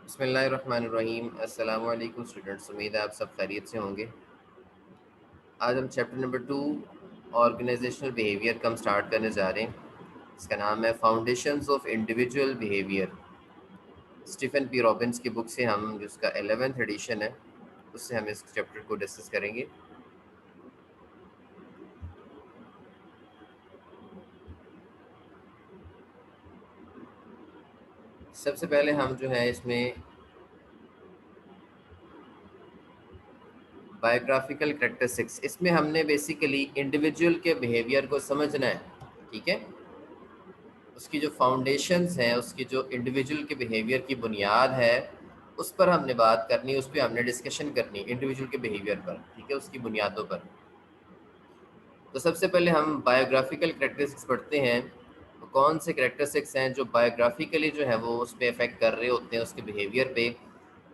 بسم اللہ الرحمن الرحیم۔ السلام علیکم اسٹوڈنٹس، امید ہے آپ سب خیریت سے ہوں گے۔ آج ہم چیپٹر نمبر 2 آرگنائزیشنل بیہیویئر کا ہم سٹارٹ کرنے جا رہے ہیں۔ اس کا نام ہے foundations of individual behaviour. Stephen P Robbins کی بک سے ہم جو اس کا 11th ایڈیشن ہے اس سے ہم اس چیپٹر کو ڈسکس کریں گے۔ سب سے پہلے ہم جو ہے اس میں بایوگرافیکل کریکٹرسٹکس، اس میں ہم نے بیسیکلی انڈیویجول کے بیہیویئر کو سمجھنا ہے، ٹھیک ہے۔ اس کی جو فاؤنڈیشنز ہیں، اس کی جو انڈیویجول کے بیہیویئر کی بنیاد ہے، اس پر ہم نے بات کرنی، اس پہ ہم نے ڈسکشن کرنی انڈیویجول کے بیہیویئر پر، ٹھیک ہے، اس کی بنیادوں پر۔ تو سب سے پہلے ہم بایوگرافیکل کریکٹرسٹکس پڑھتے ہیں۔ تو کون سے کریکٹرسٹکس ہیں جو بایوگرافیکلی جو ہے وہ اس پہ افیکٹ کر رہے ہوتے ہیں اس کے بیہیویئر پہ۔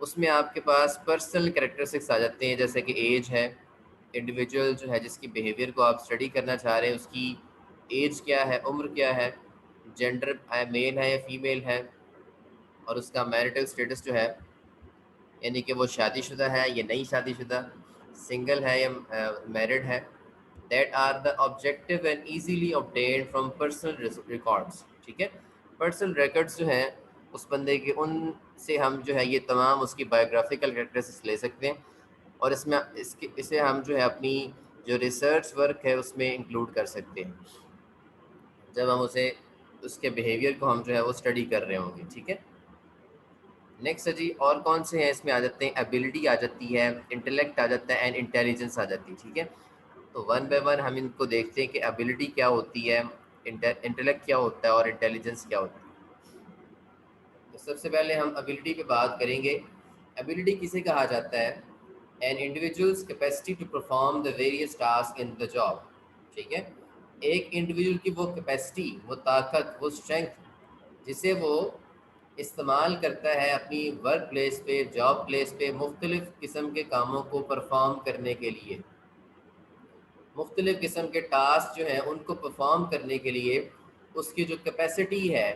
اس میں آپ کے پاس پرسنل کریکٹرسٹکس آ جاتے ہیں، جیسے کہ ایج ہے، انڈیویجول جو ہے جس کی بیہیویئر کو آپ اسٹڈی کرنا چاہ رہے ہیں اس کی ایج کیا ہے، عمر کیا ہے، جینڈر میل ہے یا فیمیل ہے، اور اس کا میرٹل سٹیٹس جو ہے، یعنی کہ وہ شادی شدہ ہے یا نہیں شادی شدہ، سنگل ہے یا میرڈ ہے۔ That are the objective and easily obtained from personal records, ٹھیک ہے۔ پرسنل ریکارڈس جو ہیں اس بندے کے، ان سے ہم جو ہے یہ تمام اس کی بایوگرافیکل کریکٹرسٹکس لے سکتے ہیں، اور اس میں اسے ہم جو ہے اپنی جو ریسرچ ورک ہے اس میں انکلوڈ کر سکتے ہیں، جب ہم اسے اس کے بیہیویئر کو ہم جو ہے وہ اسٹڈی کر رہے ہوں گے، ٹھیک ہے۔ نیکسٹ ہے جی، اور کون سے ہیں اس میں آ جاتے ہیں، ایبلٹی آ جاتی ہے، انٹلیکٹ آ جاتا ہے، اینڈ انٹیلیجنس آ جاتی ہے، ٹھیک ہے۔ تو ون بائی ون ہم ان کو دیکھتے ہیں کہ ایبلٹی کیا ہوتی ہے، انٹلیکٹ کیا ہوتا ہے، اور انٹیلیجنس کیا ہوتی ہے۔ تو سب سے پہلے ہم ایبلٹی پہ بات کریں گے۔ ایبلٹی کسے کہا جاتا ہے؟ an individual's capacity to perform the various tasks in the job، ٹھیک ہے۔ ایک انڈیویجول کی وہ کیپیسٹی، وہ طاقت، وہ اسٹرینتھ جسے وہ استعمال کرتا ہے اپنی ورک پلیس پہ، جاب پلیس پہ مختلف قسم کے کاموں کو پرفارم کرنے کے لیے، مختلف قسم کے ٹاسک جو ہیں ان کو پرفارم کرنے کے لیے اس کی جو کیپیسٹی ہے،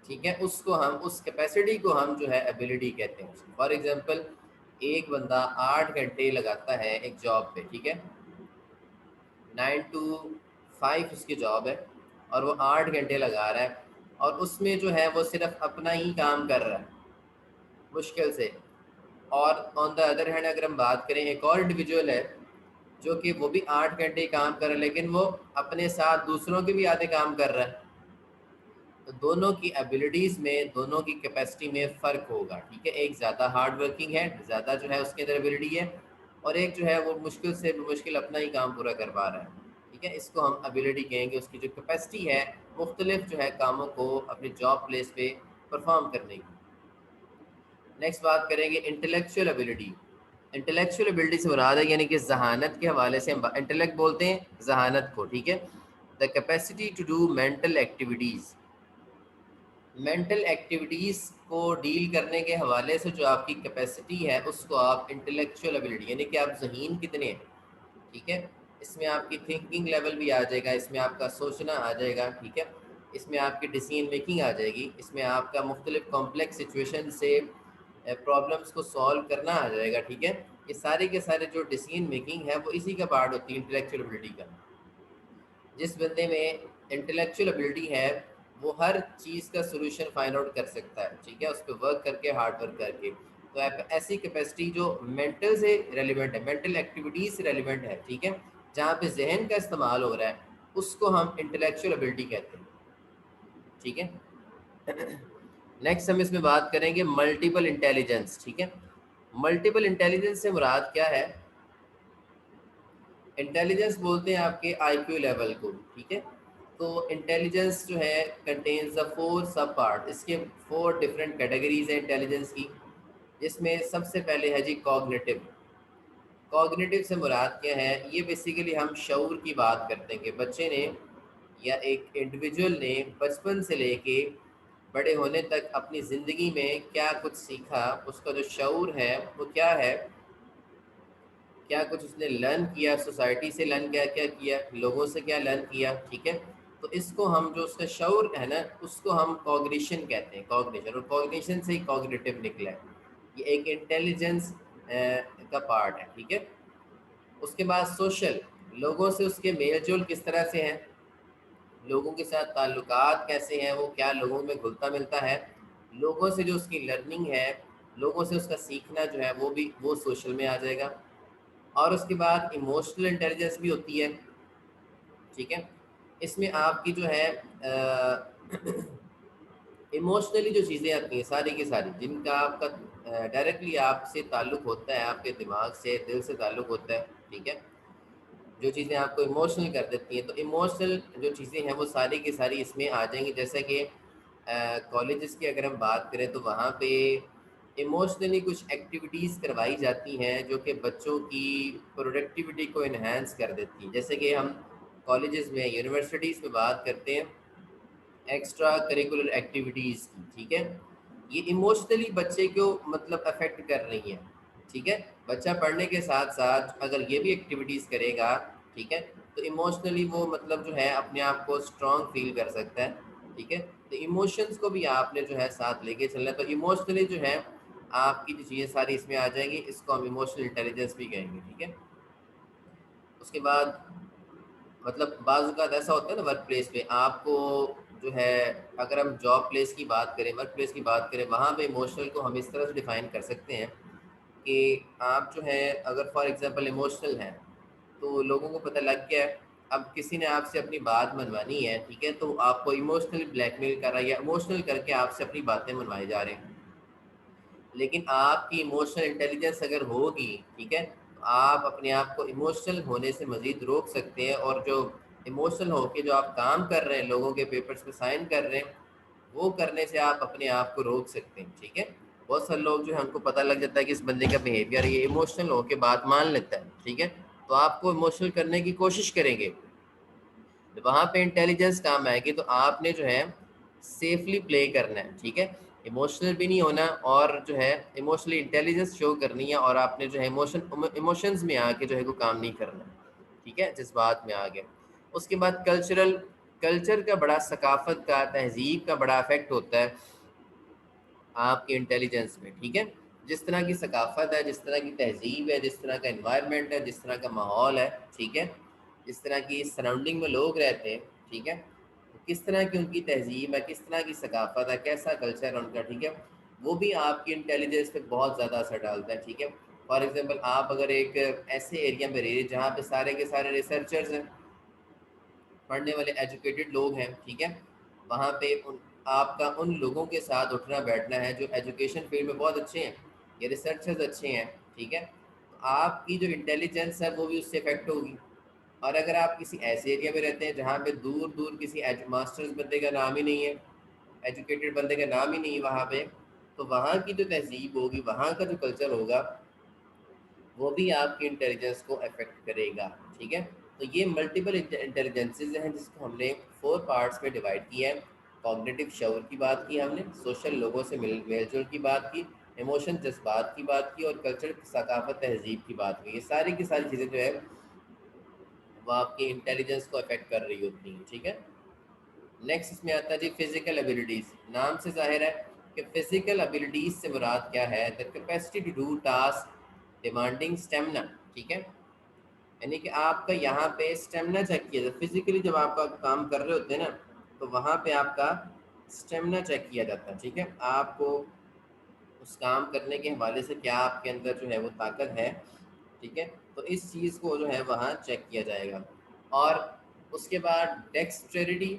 ٹھیک ہے، اس کیپیسٹی کو ہم جو ہے ایبلٹی کہتے ہیں۔ فار ایگزامپل، ایک بندہ 8 گھنٹے لگاتا ہے ایک جاب پہ، ٹھیک ہے، 9 to 5 اس کی جاب ہے، اور وہ 8 گھنٹے لگا رہا ہے، اور اس میں جو ہے وہ صرف اپنا ہی کام کر رہا ہے مشکل سے۔ اور آن دا ادر ہینڈ اگر ہم بات کریں، ایک اور انڈیویجول ہے جو کہ وہ بھی 8 گھنٹے کام کر رہا ہے، لیکن وہ اپنے ساتھ دوسروں کے بھی آدھے کام کر رہا ہے۔ تو دونوں کی ایبلٹیز میں، دونوں کی کیپیسٹی میں فرق ہوگا، ٹھیک ہے۔ ایک زیادہ ہارڈ ورکنگ ہے، زیادہ جو ہے اس کے اندر ایبلٹی ہے، اور ایک جو ہے وہ مشکل سے مشکل اپنا ہی کام پورا کر پا رہا ہے، ٹھیک ہے۔ اس کو ہم ایبلٹی کہیں گے، اس کی جو کیپیسٹی ہے مختلف جو ہے کاموں کو اپنی جاب پلیس پہ پرفارم کرنے کی۔ نیکسٹ بات کریں گے انٹلیکچوئل ایبلٹی۔ انٹلیکچوئل ایبلٹی سے مراد ہے یعنی کہ ذہانت کے حوالے سے، ہم انٹلیکٹ بولتے ہیں ذہانت کو، ٹھیک ہے۔ The capacity to do mental activities, mental activities کو ڈیل کرنے کے حوالے سے جو آپ کی کیپیسٹی ہے اس کو آپ انٹلیکچوئل ایبلٹی، یعنی کہ آپ ذہین کتنے ہیں، ٹھیک ہے۔ اس میں آپ کی تھنکنگ لیول بھی آ جائے گا، اس میں آپ کا سوچنا آ جائے گا، ٹھیک ہے۔ اس میں آپ کی ڈیسیژن میکنگ آ جائے گی، اس میں آپ کا مختلف کمپلیکس سچویشن سے پرابلمس کو سالو کرنا آ جائے گا، ٹھیک ہے۔ یہ سارے کے سارے جو ڈیسیژن میکنگ ہے وہ اسی کا پارٹ ہوتی ہے انٹلیکچوئل ایبلٹی کا۔ جس بندے میں انٹلیکچوئل ایبلٹی ہے وہ ہر چیز کا سولوشن فائنڈ آؤٹ کر سکتا ہے، ٹھیک ہے، اس پہ ورک کر کے، ہارڈ ورک کر کے۔ تو ایسی کیپیسٹی جو مینٹل سے ریلیونٹ ہے، مینٹل ایکٹیویٹیز سے ریلیونٹ ہے، ٹھیک ہے، جہاں پہ ذہن کا استعمال ہو رہا ہے، اس کو ہم انٹلیکچوئل ایبلٹی کہتے ہیں، ٹھیک ہے۔ نیکسٹ ہم اس میں بات کریں گے ملٹیپل انٹیلیجنس، ٹھیک ہے۔ ملٹیپل انٹیلیجنس سے مراد کیا ہے؟ انٹیلیجنس بولتے ہیں آپ کے آئی کیو لیول کو، ٹھیک ہے۔ تو انٹیلیجنس جو ہے کنٹینز دا 4 سب پارٹ، اس کے 4 ڈفرینٹ کیٹیگریز ہیں انٹیلیجنس کی، جس میں سب سے پہلے ہے جی کوگنیٹو۔ کوگنیٹو سے مراد کیا ہے؟ یہ بیسیکلی ہم شعور کی بات کرتے ہیں کہ بچے نے یا ایک انڈیویجول نے بچپن سے لے کے بڑے ہونے تک اپنی زندگی میں کیا کچھ سیکھا، اس کا جو شعور ہے وہ کیا ہے، کیا کچھ اس نے لرن کیا، سوسائٹی سے لرن کیا کیا، لوگوں سے کیا لرن کیا، ٹھیک ہے۔ تو اس کو ہم جو اس کا شعور ہے نا اس کو ہم کوگنیشن کہتے ہیں، کوگنیشن، اور کوگنیشن سے ہی کوگنیٹو نکلا ہے، یہ ایک انٹیلیجنس کا پارٹ ہے، ٹھیک ہے۔ اس کے بعد سوشل، لوگوں سے اس کے میل جول کس طرح سے ہیں، لوگوں کے ساتھ تعلقات کیسے ہیں، وہ کیا لوگوں میں گھلتا ملتا ہے، لوگوں سے جو اس کی لرننگ ہے، لوگوں سے اس کا سیکھنا جو ہے وہ سوشل میں آ جائے گا۔ اور اس کے بعد ایموشنل انٹیلیجنس بھی ہوتی ہے، ٹھیک ہے۔ اس میں آپ کی جو ہے ایموشنلی جو چیزیں آتی ہیں ساری کی ساری، جن کا آپ کا ڈائریکٹلی آپ سے تعلق ہوتا ہے، آپ کے دماغ سے، دل سے تعلق ہوتا ہے، ٹھیک ہے، جو چیزیں آپ کو ایموشنل کر دیتی ہیں، تو ایموشنل جو چیزیں ہیں وہ ساری کی ساری اس میں آ جائیں گی۔ جیسے کہ کالجز کی اگر ہم بات کریں تو وہاں پہ ایموشنلی کچھ ایکٹیویٹیز کروائی جاتی ہیں جو کہ بچوں کی پروڈکٹیوٹی کو انہینس کر دیتی ہیں۔ جیسے کہ ہم کالجز میں، یونیورسٹیز میں بات کرتے ہیں ایکسٹرا کریکولر ایکٹیویٹیز کی، ٹھیک ہے، یہ ایموشنلی بچے کو مطلب افیکٹ کر رہی ہیں، ٹھیک ہے۔ بچہ پڑھنے کے ساتھ ساتھ اگر یہ بھی ایکٹیویٹیز کرے گا، ٹھیک ہے، تو ایموشنلی وہ مطلب جو ہے اپنے آپ کو اسٹرانگ فیل کر سکتا ہے، ٹھیک ہے۔ تو ایموشنس کو بھی آپ نے جو ہے ساتھ لے کے چلنا ہے، تو ایموشنلی جو ہے آپ کی جو چیزیں ساری اس میں آ جائیں گی، اس کو ہم ایموشنل انٹیلیجنس بھی کہیں گے، ٹھیک ہے۔ اس کے بعد مطلب بعض اوقات ایسا ہوتا ہے نا ورک پلیس پہ آپ کو جو ہے، اگر ہم جاب پلیس کی بات کریں، ورک پلیس کی بات کریں، وہاں پہ ایموشنل کو ہم اس طرح سے ڈیفائن کر سکتے ہیں کہ آپ جو ہے اگر فار ایگزامپل ایموشنل ہیں تو لوگوں کو پتہ لگ گیا ہے، اب کسی نے آپ سے اپنی بات منوانی ہے، ٹھیک ہے، تو آپ کو ایموشنلی بلیک میل کر رہا ہے یا ایموشنل کر کے آپ سے اپنی باتیں منوائے جا رہے ہیں، لیکن آپ کی ایموشنل انٹیلیجنس اگر ہوگی، ٹھیک ہے، تو آپ اپنے آپ کو ایموشنل ہونے سے مزید روک سکتے ہیں، اور جو ایموشنل ہو کے جو آپ کام کر رہے ہیں، لوگوں کے پیپرز پہ سائن کر رہے ہیں، وہ کرنے سے آپ اپنے آپ کو روک سکتے ہیں، ٹھیک ہے۔ بہت سارے لوگ جو ہے ہم کو پتہ لگ جاتا ہے کہ اس بندے کا بیہیویئر یہ ایموشنل ہو کے بات مان لیتا ہے، ٹھیک ہے، تو آپ کو ایموشنل کرنے کی کوشش کریں گے، وہاں پہ انٹیلیجنس کام آئے گی، تو آپ نے جو ہے سیفلی پلے کرنا ہے، ٹھیک ہے، ایموشنل بھی نہیں ہونا، اور جو ہے ایموشنلی انٹیلیجنس شو کرنی ہے، اور آپ نے جو ہے ایموشنز میں آ کے جو ہے کوئی کام نہیں کرنا، ٹھیک ہے، جذبات میں آ گئے۔ اس کے بعد کلچر کا بڑا، ثقافت کا، تہذیب کا بڑا افیکٹ ہوتا ہے آپ کے انٹیلیجنس میں، ٹھیک ہے۔ جس طرح کی ثقافت ہے، جس طرح کی تہذیب ہے، جس طرح کا انوائرمنٹ ہے، جس طرح کا ماحول ہے، ٹھیک ہے، جس طرح کی سراؤنڈنگ میں لوگ رہتے ہیں، ٹھیک ہے، کس طرح کی ان کی تہذیب ہے، کس طرح کی ثقافت ہے، کیسا کلچر ہے ان کا، ٹھیک ہے، وہ بھی آپ کی انٹیلیجنس پہ بہت زیادہ اثر ڈالتا ہے، ٹھیک ہے۔ فار ایگزامپل آپ اگر ایک ایسے ایریا میں رہیے جہاں پہ سارے کے سارے ریسرچرز ہیں، پڑھنے والے ایجوکیٹڈ لوگ ہیں، ٹھیک ہے، وہاں پہ آپ کا ان لوگوں کے ساتھ اٹھنا بیٹھنا ہے جو ایجوکیشن فیلڈ میں بہت اچھے ہیں، یہ ریسرچرز اچھے ہیں، ٹھیک ہے، تو آپ کی جو انٹیلیجنس ہے وہ بھی اس سے افیکٹ ہوگی۔ اور اگر آپ کسی ایسے ایریا میں رہتے ہیں جہاں پہ دور دور کسی ماسٹرز بندے کا نام ہی نہیں ہے، ایجوکیٹڈ بندے کا نام ہی نہیں ہے وہاں پہ، تو وہاں کی جو تہذیب ہوگی، وہاں کا جو کلچر ہوگا، وہ بھی آپ کی انٹیلیجنس کو افیکٹ کرے گا، ٹھیک ہے۔ تو یہ ملٹیپل انٹیلیجنسز ہیں جس کو ہم نے 4 پارٹس میں ڈیوائڈ کیا ہے۔ کوگنیٹو شعور کی بات کی ہم نے، سوشل لوگوں سے میل جول کی بات کی، ایموشن جذبات کی بات کی، اور کلچر ثقافت تہذیب کی بات کی۔ یہ ساری کی ساری چیزیں جو ہے وہ آپ کی انٹیلیجنس کو افیکٹ کر رہی ہوتی ہیں، ٹھیک ہے۔ نیکسٹ اس میں آتا ہے جی فزیکل ابیلٹیز۔ نام سے ظاہر ہے کہ فزیکل ابیلٹیز سے مراد کیا ہے؟ The capacity to do task demanding stamina, ٹھیک ہے، یعنی کہ آپ کا یہاں پہ اسٹیمنا چیک کیا جاتا ہے، فزیکلی جب آپ کا کام کر رہے ہوتے ہیں نا تو وہاں پہ آپ کا اسٹیمنا چیک کیا جاتا ہے، ٹھیک ہے، آپ کو اس کام کرنے کے حوالے سے کیا آپ کے اندر جو ہے وہ طاقت ہے، ٹھیک ہے، تو اس چیز کو جو ہے وہاں چیک کیا جائے گا۔ اور اس کے بعد ڈیکسٹریٹی،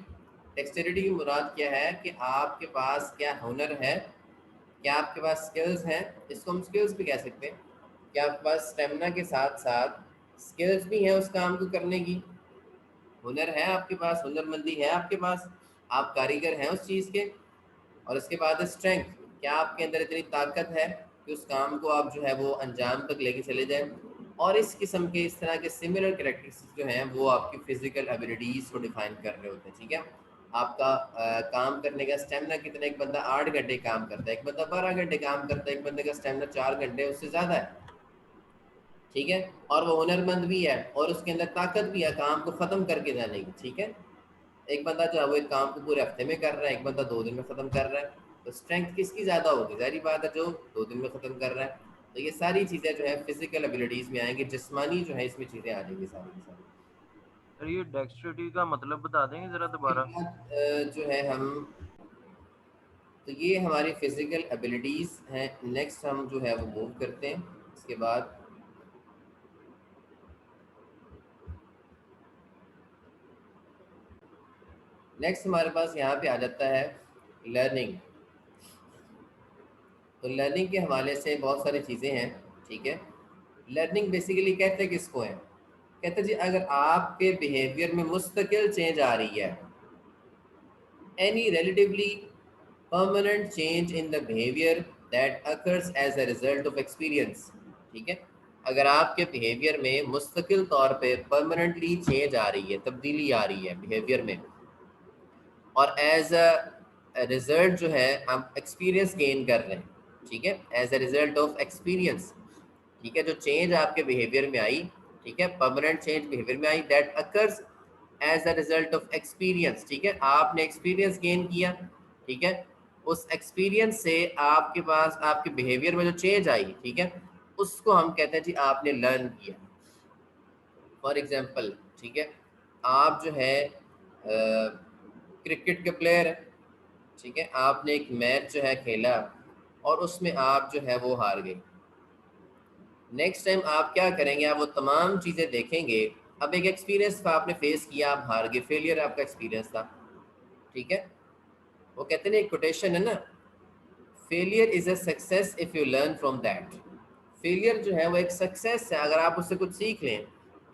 ڈیکسٹریٹی کی مراد کیا ہے کہ آپ کے پاس کیا ہنر ہے، کیا آپ کے پاس سکلز ہیں، اس کو ہم سکلز بھی کہہ سکتے ہیں، کہ آپ کے پاس اسٹیمنا کے ساتھ ساتھ سکلز بھی ہیں اس کام کو کرنے کی، ہنر ہے آپ کے پاس، ہنر مندی ہے آپ کے پاس، آپ کاریگر ہیں اس چیز کے۔ اور اس کے بعد اسٹرینتھ، کیا آپ کے اندر اتنی طاقت ہے کہ اس کام کو آپ جو ہے وہ انجام تک لے کے چلے جائیں۔ اور اس قسم کے، اس طرح کے سملر کریکٹرسٹکس جو ہیں وہ آپ کی فزیکل ابیلٹیز کو ڈیفائن کر رہے ہوتے ہیں، ٹھیک ہے۔ آپ کا کام کرنے کا اسٹیمنا کتنا، ایک بندہ 8 گھنٹے کام کرتا ہے، ایک بندہ 12 گھنٹے کام کرتا ہے، ایک بندے کا اسٹیمنا 4 گھنٹے اس سے زیادہ ہے، ٹھیک ہے، اور وہ ہنر مند بھی ہے اور اس کے اندر طاقت بھی ہے کام کو ختم کر کے جانے کی، ٹھیک ہے۔ ایک بندہ جو ہے وہ ایک کام کو پورے ہفتے میں کر رہا ہے، ایک بندہ 2 دن میں ختم کر رہا ہے، تو اسٹرینتھ کس کی زیادہ ہوگی؟ ظاہری بات ہے جو 2 دن میں ختم کر رہا ہے. تو یہ ساری چیزیں جو ہے فزیکل ابیلٹیز میں آئیں گی، جسمانی جو ہے اس میں چیزیں آ جائیں گی ساری کی ساری. سر یہ ڈیکسٹریٹی کا مطلب بتا دیں گے ذرا اس کے دوبارہ؟ بعد جو ہے ہم، تو یہ ہماری فزیکل ابیلٹیز ہیں. نیکسٹ ہم جو ہے وہ موو کرتے ہیں. اس کے بعد نیکسٹ ہمارے پاس یہاں پہ آ جاتا ہے لرننگ. تو لرننگ کے حوالے سے بہت ساری چیزیں ہیں. ٹھیک ہے، لرننگ بیسیکلی کہتے ہیں کس کو ہے؟ کہتے ہیں جی اگر آپ کے بیہیویئر میں مستقل چینج آ رہی ہے، any relatively permanent change in the behavior that occurs as a result of experience. ٹھیک ہے، اگر آپ کے بیہیویئر میں مستقل طور پہ پرماننٹلی چینج آ رہی ہے، تبدیلی آ رہی ہے بیہیویئر میں، اور ایز اے ریزلٹ جو ہے ہم ایکسپیرینس گین کر رہے ہیں. ٹھیک ہے، as a result of experience. ٹھیک ہے، جو چینج آپ کے بیہیویئر میں آئی، ٹھیک ہے، پرماننٹ چینج بیہیویئر میں آئی، that occurs as a result of experience. ٹھیک ہے، آپ نے ایکسپیرینس گین کیا. ٹھیک ہے، اس ایکسپیرینس سے آپ کے پاس آپ کے بیہیویئر میں جو چینج آئی، ٹھیک ہے، اس کو ہم کہتے ہیں جی آپ نے لرن کیا. فار ایگزامپل، ٹھیک ہے، آپ جو ہے کرکٹ کے پلیئر ہیں. ٹھیک ہے، آپ نے ایک میچ جو ہے کھیلا اور اس میں آپ جو ہے وہ ہار گئے. نیکسٹ ٹائم آپ کیا کریں گے؟ آپ وہ تمام چیزیں دیکھیں گے. اب ایک ایکسپیرینس تھا، آپ نے فیس کیا، آپ ہار گئے، فیلئر آپ کا ایکسپیرینس تھا. ٹھیک ہے، وہ کہتے ہیں ایک کوٹیشن ہے نا، failure is a success if you learn from that. Failure جو ہے وہ ایک سکسیس ہے اگر آپ اس سے کچھ سیکھ لیں.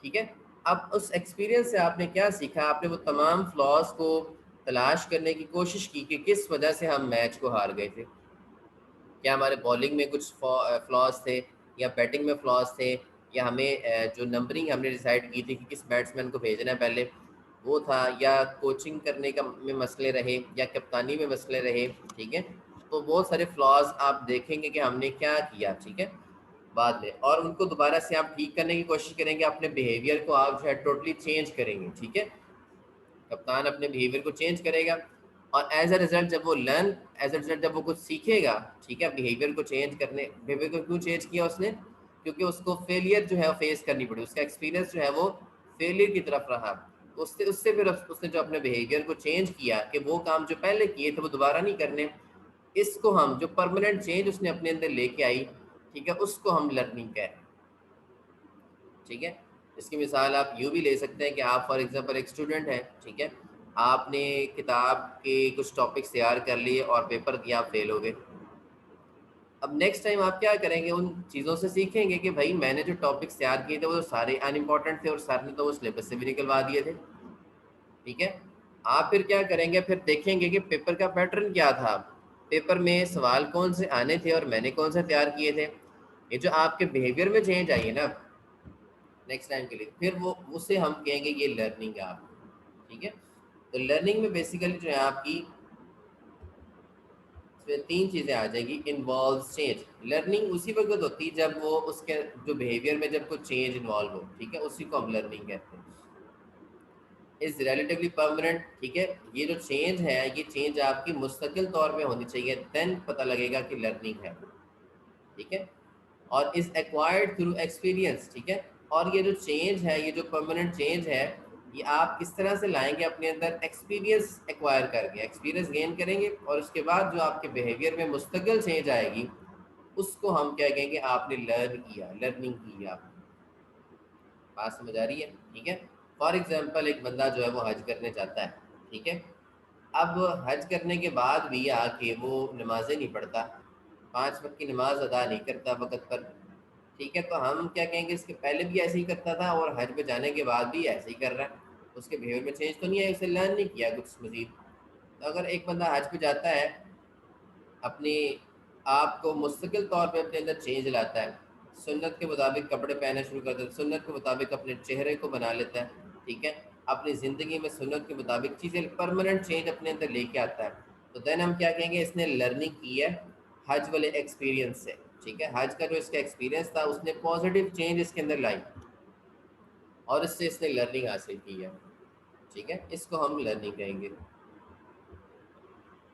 ٹھیک ہے، اب اس ایکسپیرینس سے آپ نے کیا سیکھا؟ آپ نے وہ تمام فلاز کو تلاش کرنے کی کوشش کی کہ کس وجہ سے ہم میچ کو ہار گئے تھے. کیا ہمارے بالنگ میں کچھ فلاز تھے، یا بیٹنگ میں فلاز تھے، یا ہمیں جو نمبرنگ ہم نے ڈیسائیڈ کی تھی کہ کس بیٹسمین کو بھیجنا ہے پہلے، وہ تھا، یا کوچنگ کرنے کا میں مسئلے رہے، یا کپتانی میں مسئلے رہے. ٹھیک ہے، تو بہت سارے فلاز آپ دیکھیں گے کہ ہم نے کیا کیا. ٹھیک ہے، بعد میں، اور ان کو دوبارہ سے آپ ٹھیک کرنے کی کوشش کریں گے. اپنے بیہیویئر کو آپ جو ہے ٹوٹلی چینج کریں گے. ٹھیک ہے، کپتان اپنے بیہیویئر کو چینج کرے گا، اور ایز اے ریزلٹ جب وہ لرن، ایز اے ریزلٹ جب وہ کچھ سیکھے گا. ٹھیک ہے، بیہیویئر کو چینج کرنے، بیہیویئر کو کیوں چینج کیا اس نے؟ کیونکہ اس کو فیلئر جو ہے فیس کرنی پڑی، اس کا ایکسپیرینس جو ہے وہ فیلئر کی طرف رہا. اس سے پھر اس نے جو اپنے بیہیویئر کو چینج کیا کہ وہ کام جو پہلے کیے تھے وہ دوبارہ نہیں کرنے. اس کو ہم، جو پرماننٹ چینج اس نے اپنے اندر لے کے آئی، ٹھیک ہے، اس کو ہم لرننگ کہتے ہیں. ٹھیک ہے، اس کی مثال آپ یوں بھی لے سکتے ہیں کہ آپ فار ایگزامپل ایک اسٹوڈنٹ ہیں. ٹھیک ہے، آپ نے کتاب کے کچھ ٹاپکس تیار کر لیے اور پیپر دیا، آپ فیل ہو گئے. اب نیکسٹ ٹائم آپ کیا کریں گے؟ ان چیزوں سے سیکھیں گے کہ بھائی میں نے جو ٹاپکس تیار کیے تھے وہ سارے ان امپورٹنٹ تھے، اور سر نے تو وہ سلیبس سے بھی نکلوا دیے تھے. ٹھیک ہے، آپ پھر کیا کریں گے؟ پھر دیکھیں گے کہ پیپر کا پیٹرن کیا تھا، پیپر میں سوال کون سے آنے تھے اور میں نے کون سے تیار کیے تھے. یہ جو آپ کے بیہیویئر میں چینج آئی ہے نا نیکسٹ ٹائم کے لیے، پھر وہ اسے ہم کہیں گے یہ لرننگ ہے آپ کی. ٹھیک ہے، تو لرننگ میں بیسیکلی جو ہے آپ کی اس میں 3 چیزیں آ جائیں گی. Involve change. لرننگ اسی وقت ہوتی ہے جب وہ اس کے جو بیہیویئر میں جب کوئی چینج انوالو ہو. ٹھیک ہے، اسی کو ہم لرننگ کہتے ہیں. Is relatively permanent. ٹھیک ہے، یہ جو چینج ہے یہ چینج آپ کی مستقل طور پہ ہونی چاہیے، دین پتہ لگے گا کہ لرننگ ہے. ٹھیک ہے، اور از ایکوائرڈ تھرو ایکسپیرینس. ٹھیک ہے، اور یہ جو چینج ہے، یہ جو پرماننٹ چینج ہے، یہ آپ کس طرح سے لائیں گے؟ اپنے اندر ایکسپیرینس ایکوائر کر کے، ایکسپیرینس گین کریں گے، اور اس کے بعد جو آپ کے بیہیویئر میں مستقل چینج آئے گی اس کو ہم کیا کہیں گے؟ آپ نے لرن کیا، لرننگ کی آپ نے. بات سمجھ آ رہی ہے؟ ٹھیک ہے، فار ایگزامپل ایک بندہ جو ہے وہ حج کرنے جاتا ہے. ٹھیک ہے، اب حج کرنے کے بعد بھی آ کے وہ نمازیں نہیں پڑھتا، 5 وقت کی نماز ادا نہیں کرتا وقت پر. ٹھیک ہے، تو ہم کیا کہیں گے؟ اس کے پہلے بھی ایسے ہی کرتا تھا اور حج پہ جانے کے بعد بھی ایسے ہی کر رہا ہے. اس کے بیہیویئر میں چینج تو نہیں ہے، اسے لرن نہیں کیا کچھ مزید. تو اگر ایک بندہ حج پہ جاتا ہے، اپنی آپ کو مستقل طور پہ اپنے اندر چینج لاتا ہے، سنت کے مطابق کپڑے پہننا شروع کر دیتا ہے، سنت کے مطابق اپنے چہرے کو بنا لیتا ہے. ٹھیک ہے، اپنی زندگی میں سنت کے مطابق چیزیں پرماننٹ چینج اپنے اندر لے کے آتا ہے، تو دین ہم کیا کہیں گے؟ اس نے لرننگ کی ہے حج والے ایکسپیرینس سے. ٹھیک ہے، حج کا جو اس کا ایکسپیرینس تھا اس نے پازیٹیو چینج اس کے اندر لائی، اور اس سے اس نے لرننگ حاصل کی ہے. ٹھیک ہے، اس کو ہم لرننگ کہیں گے.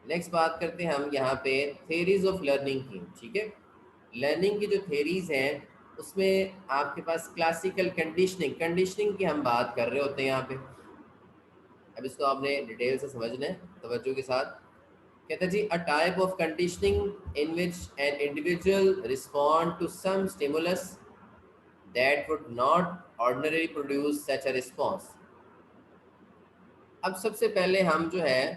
نیکسٹ بات کرتے ہیں ہم یہاں پہ تھیریز آف لرننگ کی. ٹھیک ہے، لرننگ کی جو تھیریز ہیں اس میں آپ کے پاس کلاسیکل کنڈیشننگ کی ہم بات کر رہے ہوتے ہیں یہاں پہ. اب اس کو آپ نے ڈیٹیل سے سمجھنا ہے توجہ کے ساتھ. کہتا ہے جی a type of conditioning in which an individual respond to some stimulus that would not ordinarily produce such a response. اب سب سے پہلے ہم جو ہے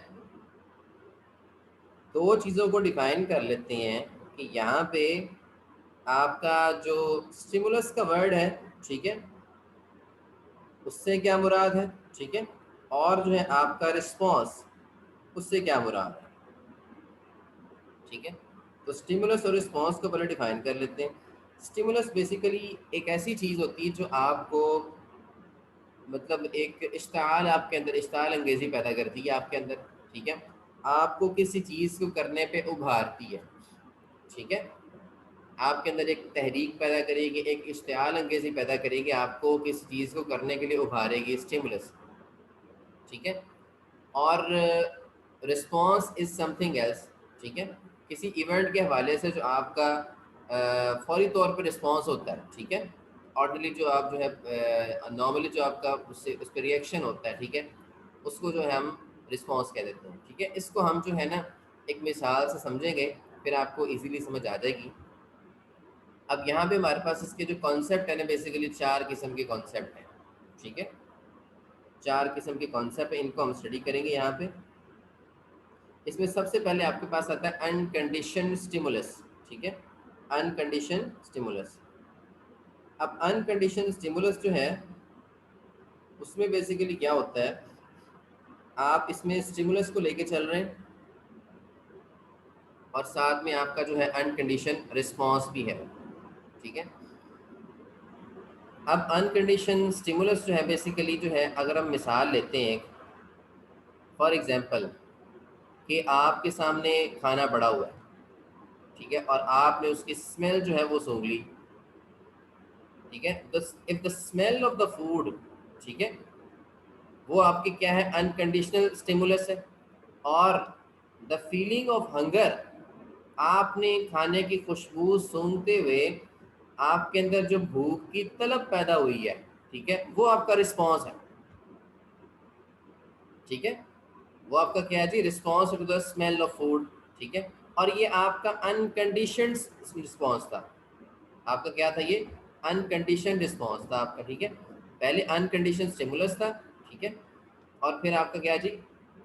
دو چیزوں کو ڈیفائن کر لیتے ہیں کہ یہاں پہ آپ کا جو اسٹیمولس کا ورڈ ہے، ٹھیک ہے، اس سے کیا مراد ہے، ٹھیک ہے، اور جو ہے آپ کا رسپانس اس سے کیا مراد ہے. ٹھیک ہے، تو اسٹیمولس اور رسپانس کو پہلے ڈیفائن کر لیتے ہیں. اسٹیمولس بیسیکلی ایک ایسی چیز ہوتی ہے جو آپ کو مطلب ایک اشتعال آپ کے اندر، اشتعال انگیزی پیدا کرتی ہے آپ کے اندر. ٹھیک ہے، آپ کو کسی چیز کو کرنے پہ ابھارتی ہے. ٹھیک ہے، آپ کے اندر ایک تحریک پیدا کرے گی، ایک اشتعال انگیزی پیدا کرے گی، آپ کو کسی چیز کو کرنے کے لیے ابھارے گی، اسٹیمولس. ٹھیک ہے، اور response is something else. ٹھیک ہے، کسی ایونٹ کے حوالے سے جو آپ کا فوری طور پہ رسپانس ہوتا ہے. ٹھیک ہے، آرڈنلی جو آپ جو ہے نارملی جو آپ کا اس پہ ریئیکشن ہوتا ہے، ٹھیک ہے، اس کو جو ہے ہم رسپانس کہہ دیتے ہیں. ٹھیک ہے، اس کو ہم جو ہے نا ایک مثال سے سمجھیں گے پھر آپ کو ایزیلی سمجھ آ جائے گی. اب یہاں پہ ہمارے پاس اس کے جو کانسیپٹ ہے نا بیسیکلی 4 قسم کے کانسیپٹ ہیں. ٹھیک ہے، 4 قسم کے کانسیپٹ ہیں، ان کو ہم اسٹڈی کریں گے یہاں پہ. اس میں سب سے پہلے آپ کے پاس آتا ہے انکنڈیشنڈ اسٹیمولس. ٹھیک ہے، انکنڈیشنڈ اسٹیمولس. اب انکنڈیشنڈ اسٹیمولس جو ہے اس میں بیسیکلی کیا ہوتا ہے، آپ اس میں اسٹیمولس کو لے کے چل رہے ہیں اور ساتھ میں آپ کا جو ہے انکنڈیشن رسپانس بھی ہے. ٹھیک ہے، اب انکنڈیشن اسٹیمولس جو ہے بیسیکلی جو ہے اگر ہم مثال لیتے ہیں فار ایگزامپل کہ آپ کے سامنے کھانا پڑا ہوا ہے، ٹھیک ہے، اور آپ نے اس کی اسمیل جو ہے وہ سونگھ لی. ٹھیک ہے، if the smell of the food، ٹھیک ہے، وہ آپ کی کیا ہے، انکنڈیشنل اسٹیمولس ہے. اور دا فیلنگ آف ہنگر، آپ نے کھانے کی خوشبو سونگھتے ہوئے آپ کے اندر جو بھوک کی طلب پیدا ہوئی ہے، ٹھیک ہے، وہ آپ کا رسپانس ہے. ٹھیک ہے، وہ آپ کا کیا ہے جی، response to the smell of food. ٹھیک ہے، اور یہ آپ کا انکنڈیشنڈ رسپانس تھا. آپ کا کیا تھا، یہ انکنڈیشنڈ رسپانس تھا آپ کا. ٹھیک ہے، پہلے انکنڈیشنڈ اسٹیمولس تھا، ٹھیک ہے، اور پھر آپ کا کیا جی،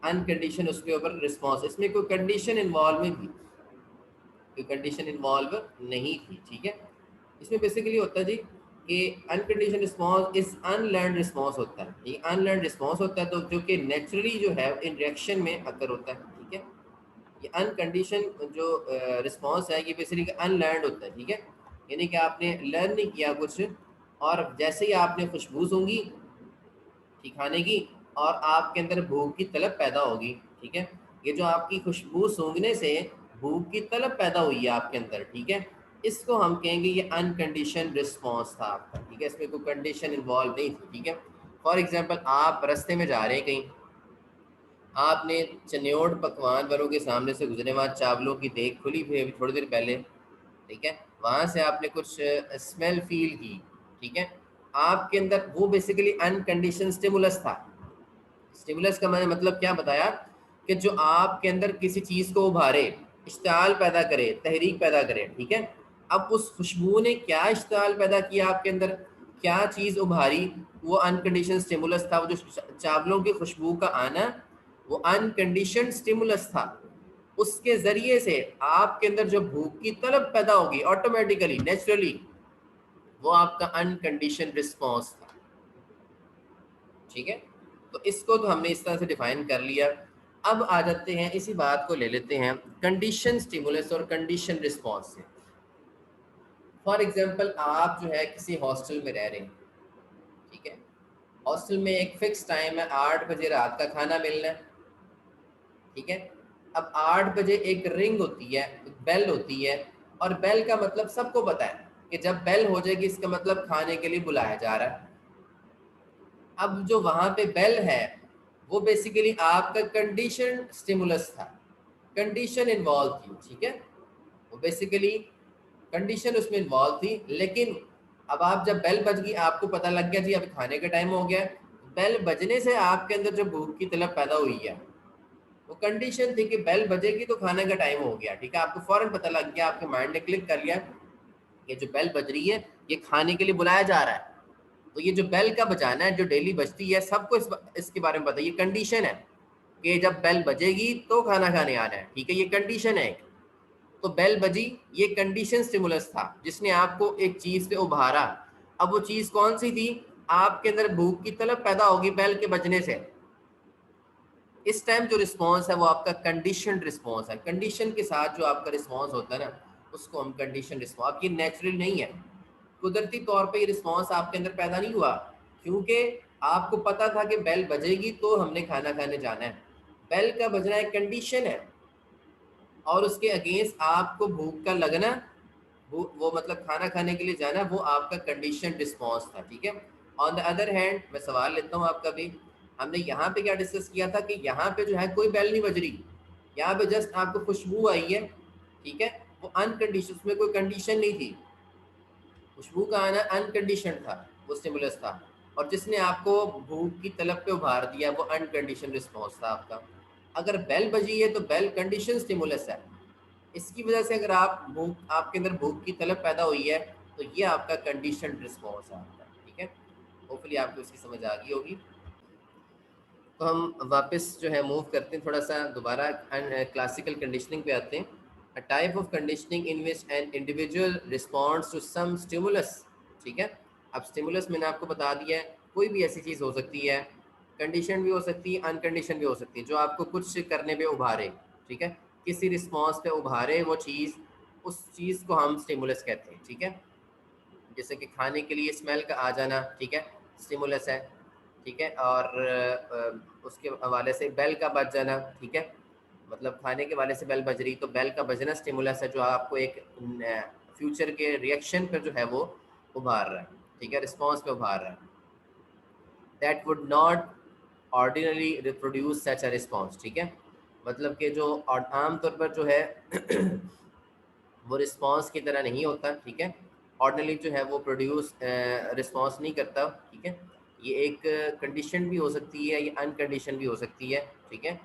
انکنڈیشن اس کے اوپر رسپانس. اس میں کوئی کنڈیشن انوالو نہیں تھی، کوئی کنڈیشن انوالو نہیں تھی. ٹھیک ہے، اس میں بیسیکلی ہوتا ہے جی کہ uncondition response is unlearned response ہوتا ہے. یہ ان لرنڈ رسپانس ہوتا ہے تو جو کہ نیچرلی جو ہے ان ریئیکشن میں اکر ہوتا ہے. ٹھیک ہے، یہ انکنڈیشن جو رسپانس ہے یہ بیسیکلی ان لرنڈ ہوتا ہے. ٹھیک ہے، یعنی کہ آپ نے لرن نہیں کیا کچھ، اور جیسے ہی آپ نے خوشبو سونگھی کھانے کی اور آپ کے اندر بھوک کی طلب پیدا ہوگی. ٹھیک ہے، یہ جو آپ کی خوشبو سونگھنے سے بھوک کی طلب پیدا ہوئی ہے آپ کے اندر، ٹھیک ہے، اس کو ہم کہیں گے یہ انکنڈیشن رسپانس تھا آپ کا. ٹھیک ہے، اس میں کوئی کنڈیشن انوالو نہیں تھی. ٹھیک ہے، فار ایگزامپل آپ رستے میں جا رہے ہیں کہیں، آپ نے چنیوڑ پکوان والوں کے سامنے سے گزرے، وہاں چاولوں کی دیگ کھلی ہوئی ابھی تھوڑی دیر پہلے، ٹھیک ہے، وہاں سے آپ نے کچھ اسمیل فیل کی. ٹھیک ہے، آپ کے اندر وہ بیسیکلی انکنڈیشن اسٹیمولس تھا. اسٹیمولس کا میں نے مطلب کیا بتایا کہ جو آپ کے اندر کسی چیز کو ابھارے، اشتعال پیدا کرے، تحریک پیدا کرے. ٹھیک ہے، اب اس خوشبو نے کیا اشتعال پیدا کیا آپ کے اندر، کیا چیز ابھاری، وہ انکنڈیشن اسٹیمولس تھا. وہ جو چاولوں کی خوشبو کا آنا وہ انکنڈیشن اسٹیمولس تھا. اس کے ذریعے سے آپ کے اندر جو بھوک کی طلب پیدا ہوگی آٹومیٹیکلی نیچرلی، وہ آپ کا انکنڈیشن رسپانس تھا. ٹھیک ہے، تو اس کو تو ہم نے اس طرح سے ڈیفائن کر لیا. اب آ جاتے ہیں اسی بات کو لے لیتے ہیں کنڈیشن اسٹیمولس اور کنڈیشن رسپانس سے. فار ایگزامپل آپ جو ہے کسی ہاسٹل میں رہ رہے ہیں، ٹھیک ہے، ہاسٹل میں ایک فکس ٹائم ہے، 8 بجے رات کا کھانا ملنا ہے. ٹھیک ہے، اب 8 بجے ایک رنگ ہوتی ہے، بیل ہوتی ہے، اور بیل کا مطلب سب کو پتا ہے کہ جب بیل ہو جائے گی اس کا مطلب کھانے کے لیے بلایا جا رہا ہے. اب جو وہاں پہ بیل ہے وہ بیسیکلی آپ کا کنڈیشن اسٹیمولس تھا, کنڈیشن انوالو تھی, ٹھیک ہے, وہ بیسیکلی کنڈیشن اس میں انوالو تھی. لیکن اب آپ جب بیل بج گئی, آپ کو پتہ لگ گیا جی اب کھانے کا ٹائم ہو گیا, بیل بجنے سے آپ کے اندر جو بھوک کی طلب پیدا ہوئی ہے وہ کنڈیشن تھی کہ بیل بجے گی تو کھانے کا ٹائم ہو گیا, ٹھیک ہے, آپ کو فوراً پتہ لگ گیا, آپ کے مائنڈ نے کلک کر لیا کہ جو بیل بج رہی ہے یہ کھانے کے لیے بلایا جا رہا ہے. تو یہ جو بیل کا بجانا ہے جو ڈیلی بجتی ہے, سب کو اس کے بارے میں پتہ ہے, یہ کنڈیشن ہے کہ جب بیل بجے گی تو کھانا کھانے آنا ہے, ٹھیک ہے, یہ کنڈیشن ہے ایک. تو بیل بجی, یہ کنڈیشن سٹیمولس تھا جس نے آپ کو ایک چیز پہ ابھارا. اب وہ چیز کون سی تھی؟ آپ کے اندر بھوک کی طلب پیدا ہوگی بیل کے بجنے سے. اس ٹائم جو رسپانس ہے وہ آپ کا کنڈیشنڈ رسپانس ہے. کنڈیشن کے ساتھ جو آپ کا رسپانس ہوتا ہے نا اس کو ہم کنڈیشن رسپانس. اب یہ نیچرل نہیں ہے, قدرتی طور پہ یہ رسپانس آپ کے اندر پیدا نہیں ہوا, کیونکہ آپ کو پتا تھا کہ بیل بجے گی تو ہم نے کھانا کھانے جانا ہے. بیل کا بجنا ایک کنڈیشن ہے, اور اس کے اگینسٹ آپ کو بھوک کا لگنا, وہ مطلب کھانا کھانے کے لیے جانا, وہ آپ کا کنڈیشن رسپانس تھا, ٹھیک ہے. آن دا ادر ہینڈ میں سوال لیتا ہوں آپ کا بھی, ہم نے یہاں پہ کیا ڈسکس کیا تھا کہ یہاں پہ جو ہے کوئی بیل نہیں بج رہی, یہاں پہ جسٹ آپ کو خوشبو آئی ہے, ٹھیک ہے, وہ انکنڈیشن, اس میں کوئی کنڈیشن نہیں تھی, خوشبو کا آنا انکنڈیشن تھا, وہ اسٹیمولس تھا, اور جس نے آپ کو بھوک کی طلب پہ ابھار دیا وہ انکنڈیشن رسپانس تھا آپ کا. اگر بیل بجی ہے تو بیل کنڈیشن اسٹیمولس ہے, اس کی وجہ سے اگر آپ کے اندر بھوک کی طلب پیدا ہوئی ہے تو یہ آپ کا کنڈیشن رسپانس ہے آپ کا, ٹھیک ہے. ہوپفلی آپ کو اس کی سمجھ آ گئی ہوگی. تو ہم واپس جو ہے موو کرتے ہیں, تھوڑا سا دوبارہ کلاسیکل کنڈیشننگ پہ آتے ہیں. A type of conditioning in which an individual responds to some stimulus, ٹھیک ہے. اب stimulus میں نے آپ کو بتا دیا ہے, کوئی بھی ایسی چیز ہو سکتی ہے, کنڈیشن بھی ہو سکتی ہے, انکنڈیشن بھی ہو سکتی ہے, جو آپ کو کچھ کرنے پہ ابھارے, ٹھیک ہے, کسی رسپانس پہ ابھارے وہ چیز, اس چیز کو ہم stimulus کہتے ہیں, ٹھیک ہے. جیسے کہ کھانے کے لیے اسمیل کا آ جانا, ٹھیک ہے, stimulus ہے, ٹھیک ہے, اور اس کے حوالے سے بیل کا بج جانا, ٹھیک ہے, مطلب کھانے کے حوالے سے بیل بج رہی تو بیل کا بجنا اسٹیمولس ہے, جو آپ کو ایک فیوچر کے ریئیکشن پہ جو ہے وہ ابھار رہا ہے, ٹھیک ہے, رسپانس پہ ابھار رہا ہے. That would not ordinarily reproduce such a response, ٹھیک ہے, مطلب کہ جو عام طور پر جو ہے وہ رسپانس کی طرح نہیں ہوتا, ٹھیک ہے, آرڈینرلی جو ہے وہ پروڈیوس رسپانس نہیں کرتا, ٹھیک ہے. یہ ایک کنڈیشن بھی ہو سکتی ہے, یہ انکنڈیشن بھی ہو سکتی ہے, ٹھیک ہے.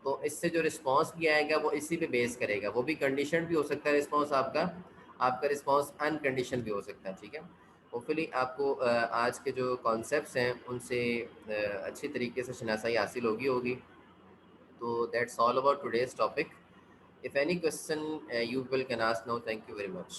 تو اس سے جو رسپانس بھی آئے گا وہ اسی پہ بیس کرے گا, وہ بھی کنڈیشن بھی ہو سکتا ہے رسپانس آپ کا رسپانس انکنڈیشن بھی ہو سکتا ہے, ٹھیک ہے. ہوپفلی آپ کو آج کے جو کانسیپٹس ہیں ان سے اچھی طریقے سے شناسائی حاصل ہوگی. تو that's all about today's topic. If any question you will can ask now. Thank you very much.